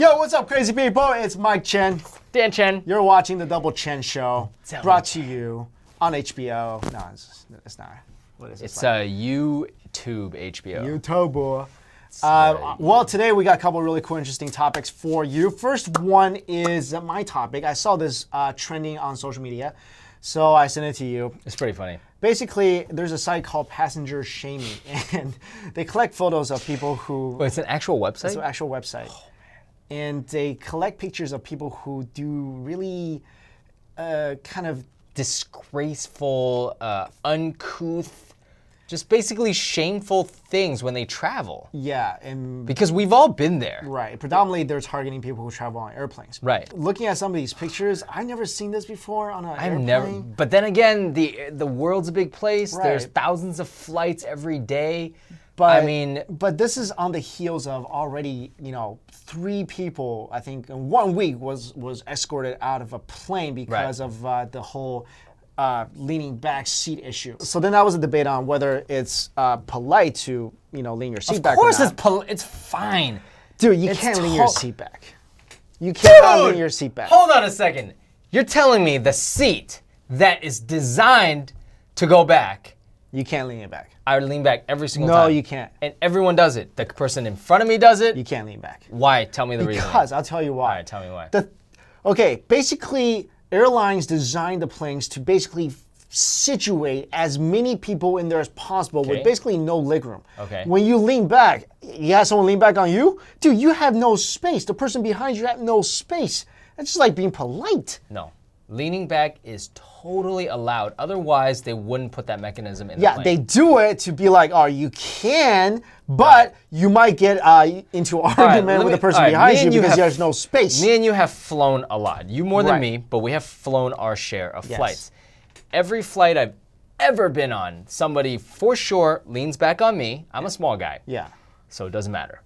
Yo, what's up, crazy people? It's Mike Chen. Dan Chen. You're watching the Double Chen Show, brought to you on HBO. No, it's not. What is it? It's a YouTube HBO. YouTube. Well, today we got a couple really cool, interesting topics for you. First one is my topic. I saw this trending on social media, so I sent it to you. It's pretty funny. Basically, there's a site called Passenger Shaming, and they collect photos of people who... Wait, it's an actual website? It's an actual website. And they collect pictures of people who do really kind of disgraceful, uncouth, just basically shameful things when they travel. Yeah, and because we've all been there. Right. Predominantly, they're targeting people who travel on airplanes. Right. Looking at some of these pictures, I've never seen this before on an airplane. I've never. But then again, the world's a big place. Right. There's thousands of flights every day. But, I mean, but this is on the heels of already, 3 people, I think, in 1 week was escorted out of a plane because of the whole leaning back seat issue. So then that was a debate on whether it's polite to, lean your seat back. Of course, it's fine. Dude, you can't lean your seat back. You cannot lean your seat back. Hold on a second. You're telling me the seat that is designed to go back, you can't lean it back. I lean back every single time. No, you can't. And everyone does it. The person in front of me does it. You can't lean back. Why? Tell me the reason. Because I'll tell you why. All right, tell me why. Okay, basically, airlines design the planes to basically situate as many people in there as possible with basically no legroom. Okay. When you lean back, you have someone lean back on you? Dude, you have no space. The person behind you have no space. That's just like being polite. No. Leaning back is totally allowed. Otherwise, they wouldn't put that mechanism in the plane. Yeah, they do it to be like, oh, you can, but you might get into an argument with the person behind you because there's no space. Me and you have flown a lot. You more than me, but we have flown our share of flights. Every flight I've ever been on, somebody for sure leans back on me. I'm a small guy. Yeah. So it doesn't matter.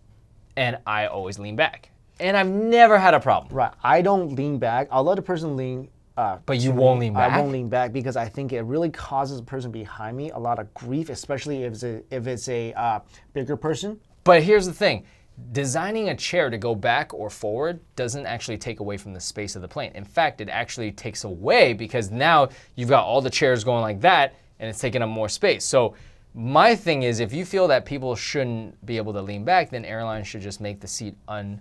And I always lean back. And I've never had a problem. Right. I don't lean back. I'll let a person lean. But you won't lean back? I won't lean back because I think it really causes the person behind me a lot of grief, especially if it's a bigger person. But here's the thing. Designing a chair to go back or forward doesn't actually take away from the space of the plane. In fact, it actually takes away because now you've got all the chairs going like that and it's taking up more space. So my thing is, if you feel that people shouldn't be able to lean back, then airlines should just make the seat No.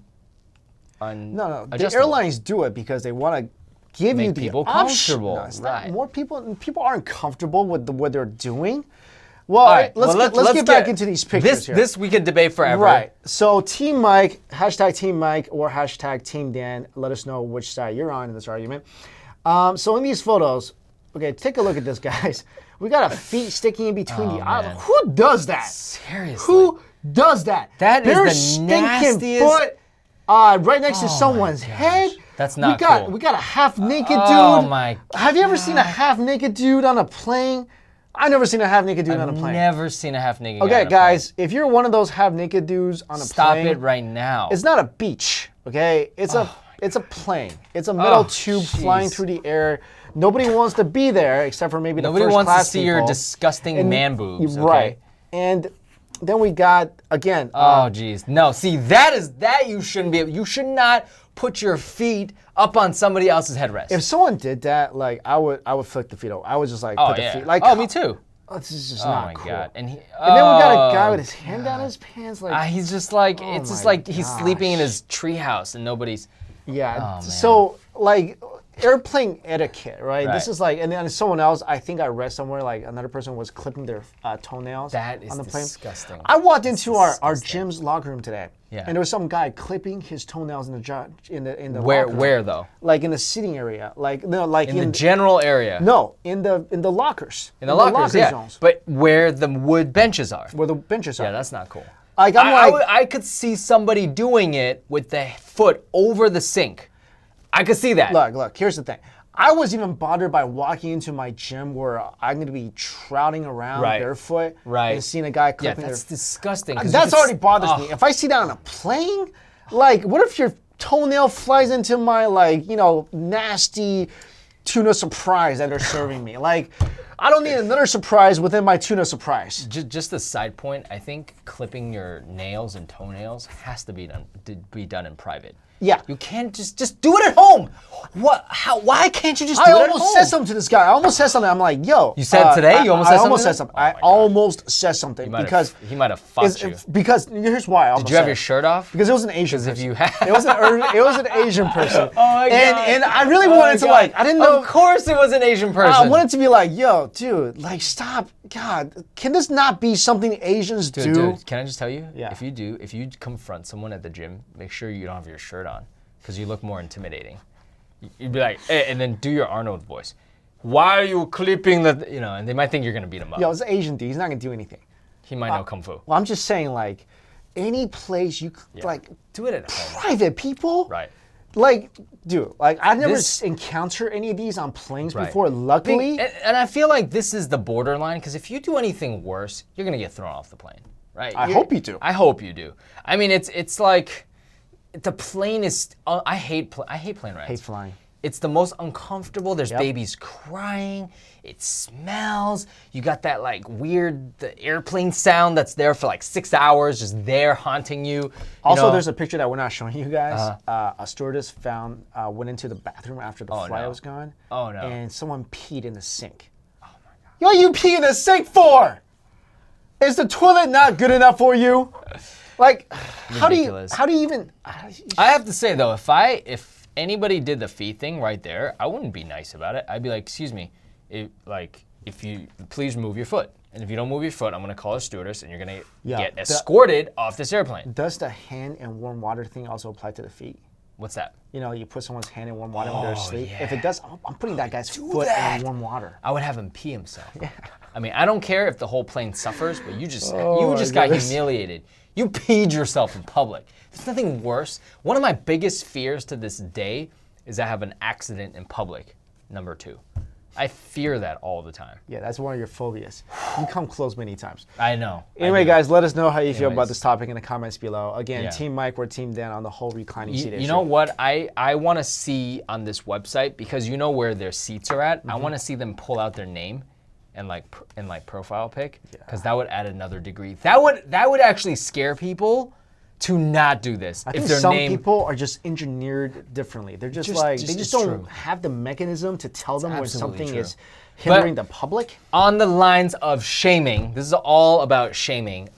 The airlines do it because they want to give you the people option. comfortable. No, it's right. not. More people aren't comfortable with what they're doing. Well, let's get back into these pictures here. This we could debate forever. Right. So Team Mike, hashtag Team Mike or hashtag Team Dan, let us know which side you're on in this argument. So in these photos, okay, take a look at this, guys. We got a feet sticking in between the eyes. Who does that? Seriously. Who does that? That Bare is the nastiest. Stinking foot right next to someone's head. That's not cool. We got a half-naked dude. Oh my God. Have you ever seen a half-naked dude on a plane? I've never seen a half-naked dude on a plane. I've never seen a half-naked guy on a Okay, plane. guys, if you're one of those half-naked dudes on a plane, stop it right now. It's not a beach, okay? It's a plane. It's a metal tube flying through the air. Nobody wants to be there except for maybe the first class people. Nobody wants to see your disgusting man boobs. Okay? Right. And then we got again. Oh geez, no. See, that you shouldn't be. You should not put your feet up on somebody else's headrest. If someone did that, like I would flick the feet over. I would just like put the feet. Like, me too. This is just not cool. God. God. And then we got a guy with his hand down his pants, like he's just like it's just like he's sleeping in his treehouse and nobody's. Yeah. So like airplane etiquette, right? This is like, and then someone else, I think I read somewhere like another person was clipping their toenails on the plane. Disgusting. I walked into our gym's locker room today, and there was some guy clipping his toenails in the where locker where room. Like like in the sitting area, like no, like in the general area. No, in the lockers. In the lockers, yeah. Zones. But where the wood benches are. Where the benches are. Yeah, that's not cool. Like I could see somebody doing it with the foot over the sink. I could see that. Look. Here's the thing. I was even bothered by walking into my gym where I'm going to be trouting around barefoot and seeing a guy clipping that's disgusting. That's already bothers me. If I see that on a plane, like, what if your toenail flies into my, like, nasty tuna surprise that they're serving me? Like, I don't need another surprise within my tuna surprise. Just a side point. I think clipping your nails and toenails has to be done in private. Yeah. You can't just do it at home. What? How? Why can't you just do it at home? I almost said something to this guy. I almost said something. I'm like, yo. You said today? You almost said something? I almost said something. I almost said something because he might have fucked you. Because here's why I almost Did you have your shirt off? Because it was an Asian person. Because if you had, it was an Asian person. Oh my God. And I really wanted to like, I didn't know. Of course it was an Asian person. I wanted to be like, yo, dude, like stop. God, can this not be something Asians do? Dude, can I just tell you? Yeah. If you confront someone at the gym, make sure you don't have your shirt on. Because you look more intimidating. You'd be like, hey, and then do your Arnold voice. Why are you clipping the, and they might think you're gonna beat him up. Yo, it's an Asian dude, he's not gonna do anything. He might know Kung Fu. Well, I'm just saying, like, any place you could, like, do it at home. Private people? Right. Like, dude, like, I've never encountered any of these on planes before, luckily. And I feel like this is the borderline, because if you do anything worse, you're gonna get thrown off the plane, right? I hope you do. I hope you do. I mean, it's like, the plane is. I hate plane rides. Hate flying. It's the most uncomfortable. There's babies crying. It smells. You got that like the airplane sound that's there for like 6 hours, just there haunting you. Also, there's a picture that we're not showing you guys. A stewardess went into the bathroom after the flight was gone. Oh no! And someone peed in the sink. Oh my God! What are you peeing in the sink for? Is the toilet not good enough for you? Like, how do you even? I have to say though, if anybody did the feet thing right there, I wouldn't be nice about it. I'd be like, excuse me, if you please move your foot, and if you don't move your foot, I'm gonna call a stewardess, and you're gonna get escorted off this airplane. Does the hand in warm water thing also apply to the feet? What's that? You put someone's hand in warm water when they're asleep. Yeah. If it does, I'm putting that guy's foot in warm water. I would have him pee himself. Yeah. I mean, I don't care if the whole plane suffers, but you just got humiliated. You peed yourself in public. There's nothing worse. One of my biggest fears to this day is I have an accident in public, number 2. I fear that all the time. Yeah, that's one of your phobias. You come close many times. I know. Anyway, guys, let us know how you feel about this topic in the comments below. Again, Team Mike or Team Dan on the whole reclining seat issue. You know what? I want to see on this website, because you know where their seats are at, I want to see them pull out their name and profile pic, because that would add another degree. That would actually scare people to not do this. I think some people are just engineered differently. They're just they just don't have the mechanism to tell them when something is hindering the public. On the lines of shaming, this is all about shaming.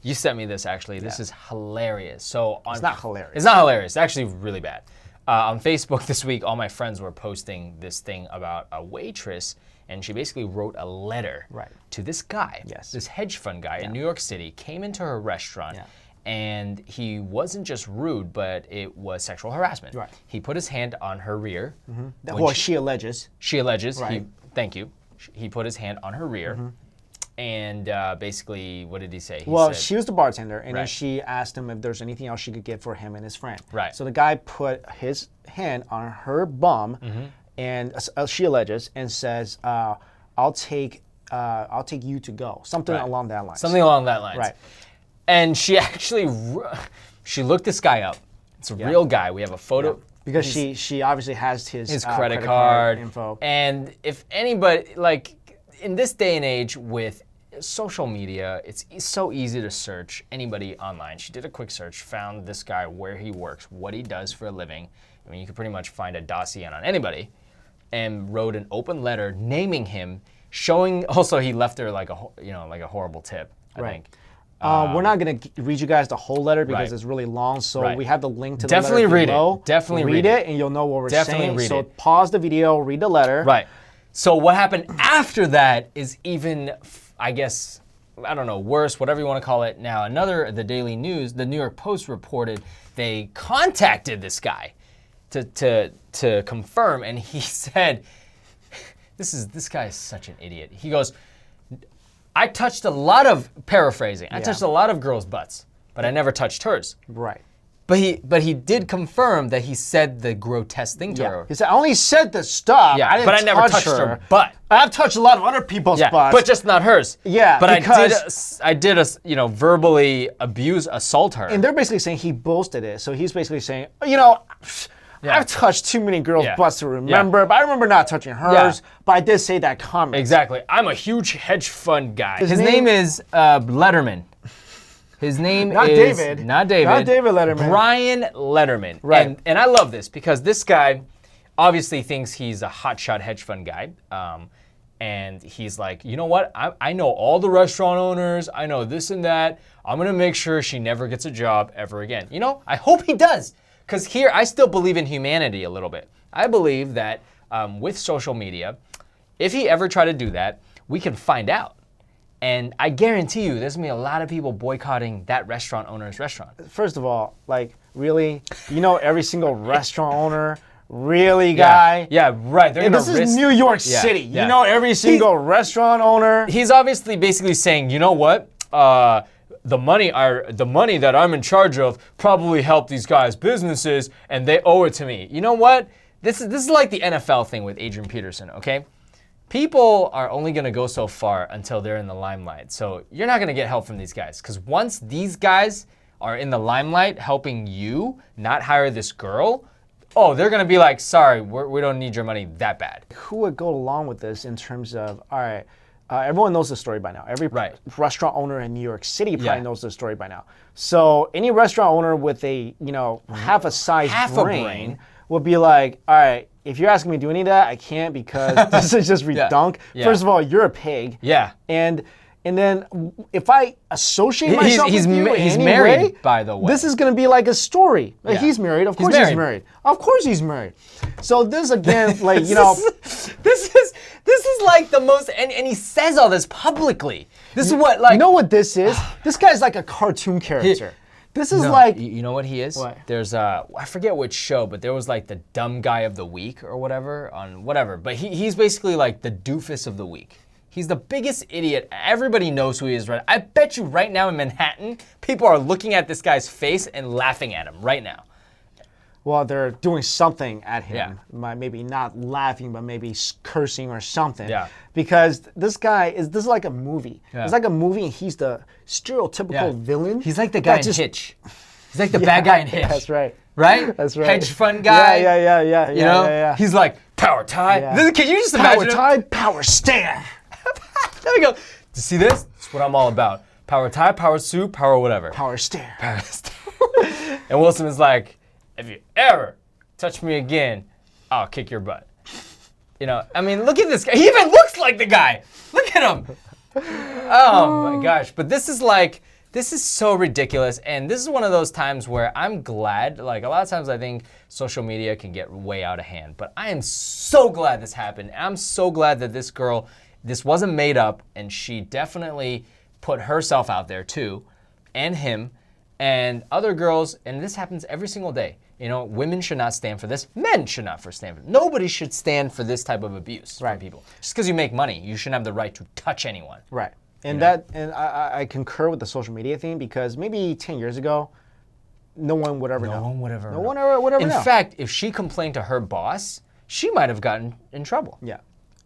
You sent me this actually. This is hilarious. So it's not hilarious. It's not hilarious. It's actually really bad. On Facebook this week, all my friends were posting this thing about a waitress, and she basically wrote a letter to this guy, this hedge fund guy in New York City, came into her restaurant, and he wasn't just rude, but it was sexual harassment. Right. He put his hand on her rear. Well, she alleges. She alleges. Right. Thank you. He put his hand on her rear. And basically, what did he say? He said, she was the bartender, and then she asked him if there's anything else she could get for him and his friend. Right. So the guy put his hand on her bum, and she alleges, and says, "I'll take you to go." Something along that line. Something along that line. Right. And she actually, she looked this guy up. It's a real guy. We have a photo. Because she obviously has his credit card info. And if anybody, in this day and age with social media, it's so easy to search anybody online. She did a quick search, found this guy, where he works, what he does for a living. I mean, you could pretty much find a dossier on anybody, and wrote an open letter naming him, showing, also he left her like a horrible tip, I think. We're not going to read you guys the whole letter because it's really long, so we have the link to the letter below. Definitely read it, and you'll know what we're saying. So pause the video, read the letter. Right. So what happened after that is even, I guess, I don't know, worse, whatever you want to call it. Now, the Daily News, the New York Post reported they contacted this guy to confirm, and he said, this guy is such an idiot. He goes, I touched a lot of, paraphrasing, I touched a lot of girls' butts, but I never touched hers. Right. But he did confirm that he said the grotesque thing to her. He said, I only said the stuff. Yeah, but I never touched her butt. I have touched a lot of other people's butts. But just not hers. Yeah, but I did verbally assault her. And they're basically saying he boasted it. So he's basically saying, Yeah. I've touched too many girls' Yeah. butts to remember, but I remember not touching hers. But I did say that comment. Exactly. I'm a huge hedge fund guy. His name is Letterman. His name Not is David. Not David. Not David Letterman. Brian Letterman. Right. And I love this because this guy obviously thinks he's a hotshot hedge fund guy. And he's like, you know what? I know all the restaurant owners. I know this and that. I'm going to make sure she never gets a job ever again. You know, I hope he does. Because here, I still believe in humanity a little bit. I believe that with social media, if he ever tried to do that, we can find out. And I guarantee you, there's going to be a lot of people boycotting that restaurant owner's restaurant. First of all, like, really? You know every single restaurant owner? Really, guy? Yeah, right. And this is New York City. You know every single restaurant owner? He's obviously basically saying, you know what? The money that I'm in charge of probably helped these guys' businesses, and they owe it to me. You know what? This is like the NFL thing with Adrian Peterson, okay? People are only going to go so far until they're in the limelight. So you're not going to get help from these guys. Because once these guys are in the limelight helping you not hire this girl, oh, they're going to be like, sorry, we don't need your money that bad. Who would go along with this in terms of, all right, everyone knows the story by now. Every restaurant owner in New York City probably knows the story by now. So any restaurant owner with a, half a size brain would be like, all right, if you're asking me to do any of that, I can't because this is just redunk. Yeah. First of all, you're a pig. Yeah. And then if I associate myself with you he's in any married, way, by the way. this is going to be like a story. Like, he's married. Of course he's married. Of course he's married. So this again, like, This is like the most, and he says all this publicly. This is what, like. You know what this is? This guy's like a cartoon character. This is like. You know what he is? What? There's I forget which show, but there was like the dumb guy of the week or whatever on whatever. But he's basically like the doofus of the week. He's the biggest idiot. Everybody knows who he is, right? I bet you right now in Manhattan, people are looking at this guy's face and laughing at him right now. Well, they're doing something at him. Maybe not laughing, but maybe cursing or something. Yeah. Because this is like a movie. Yeah. It's like a movie, and he's the stereotypical villain. He's like the guy in Hitch. He's like the bad guy in Hitch. That's right. Right? That's right. Hedge fund guy. Yeah. You know? He's like, power tie. Yeah. Can you just imagine Power tie, power stand. There we go. See this? That's what I'm all about. Power tie, power suit, power whatever. Power stare. Power stare. And Wilson is like, if you ever touch me again, I'll kick your butt. You know, I mean, look at this guy. He even looks like the guy. Look at him. Oh my gosh. But this is so ridiculous. And this is one of those times where I'm glad, like a lot of times I think social media can get way out of hand. But I am so glad this happened. I'm so glad that this girl, this wasn't made up, and she definitely put herself out there too, and him, and other girls, and this happens every single day. You know, women should not stand for this. Men should not stand for it. Nobody should stand for this type of abuse from people. Just because you make money, you shouldn't have the right to touch anyone. Right. And I concur with the social media thing because maybe 10 years ago, no one would ever know. No one would ever know. No one would ever know. In fact, if she complained to her boss, she might have gotten in trouble. Yeah.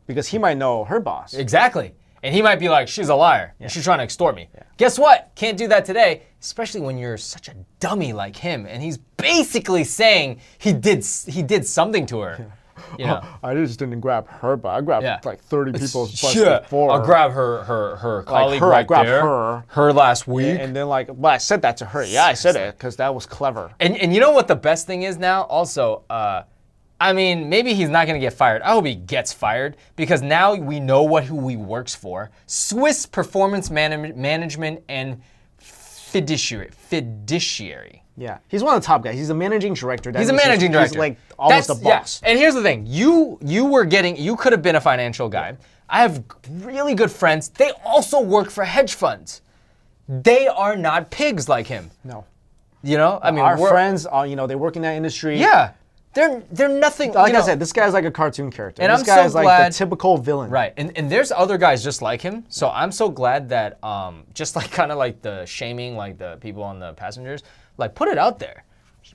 Because he might know her boss. Exactly. And he might be like, she's a liar. And she's trying to extort me. Yeah. Guess what? Can't do that today, especially when you're such a dummy like him. And he's basically saying he did something to her. Yeah. You know? I just didn't grab her butt. I grabbed like 30 people's butts before. I'll grab her colleague I grabbed there. Her last week. And then well, I said that to her. Yeah, I said it because that was clever. And you know what the best thing is now? Also, I mean, maybe he's not going to get fired. I hope he gets fired because now we know who he works for. Swiss Performance Management and Fiduciary. Yeah, he's one of the top guys. He's a managing director. He's a managing director. He's like almost a boss. Yeah. And here's the thing: you could have been a financial guy. I have really good friends. They also work for hedge funds. They are not pigs like him. No. You know, I mean, our friends, they work in that industry. Yeah. They're nothing. Like I said, this guy's like a cartoon character. And this I'm guy's so glad, like the typical villain. Right. And there's other guys just like him. So I'm so glad that just like kind of like the shaming, like the people on the passengers, like put it out there.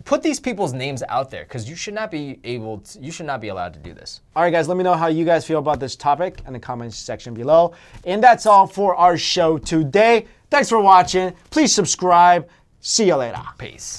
Put these people's names out there because you should not be allowed to do this. All right, guys, let me know how you guys feel about this topic in the comments section below. And that's all for our show today. Thanks for watching. Please subscribe. See you later. Peace.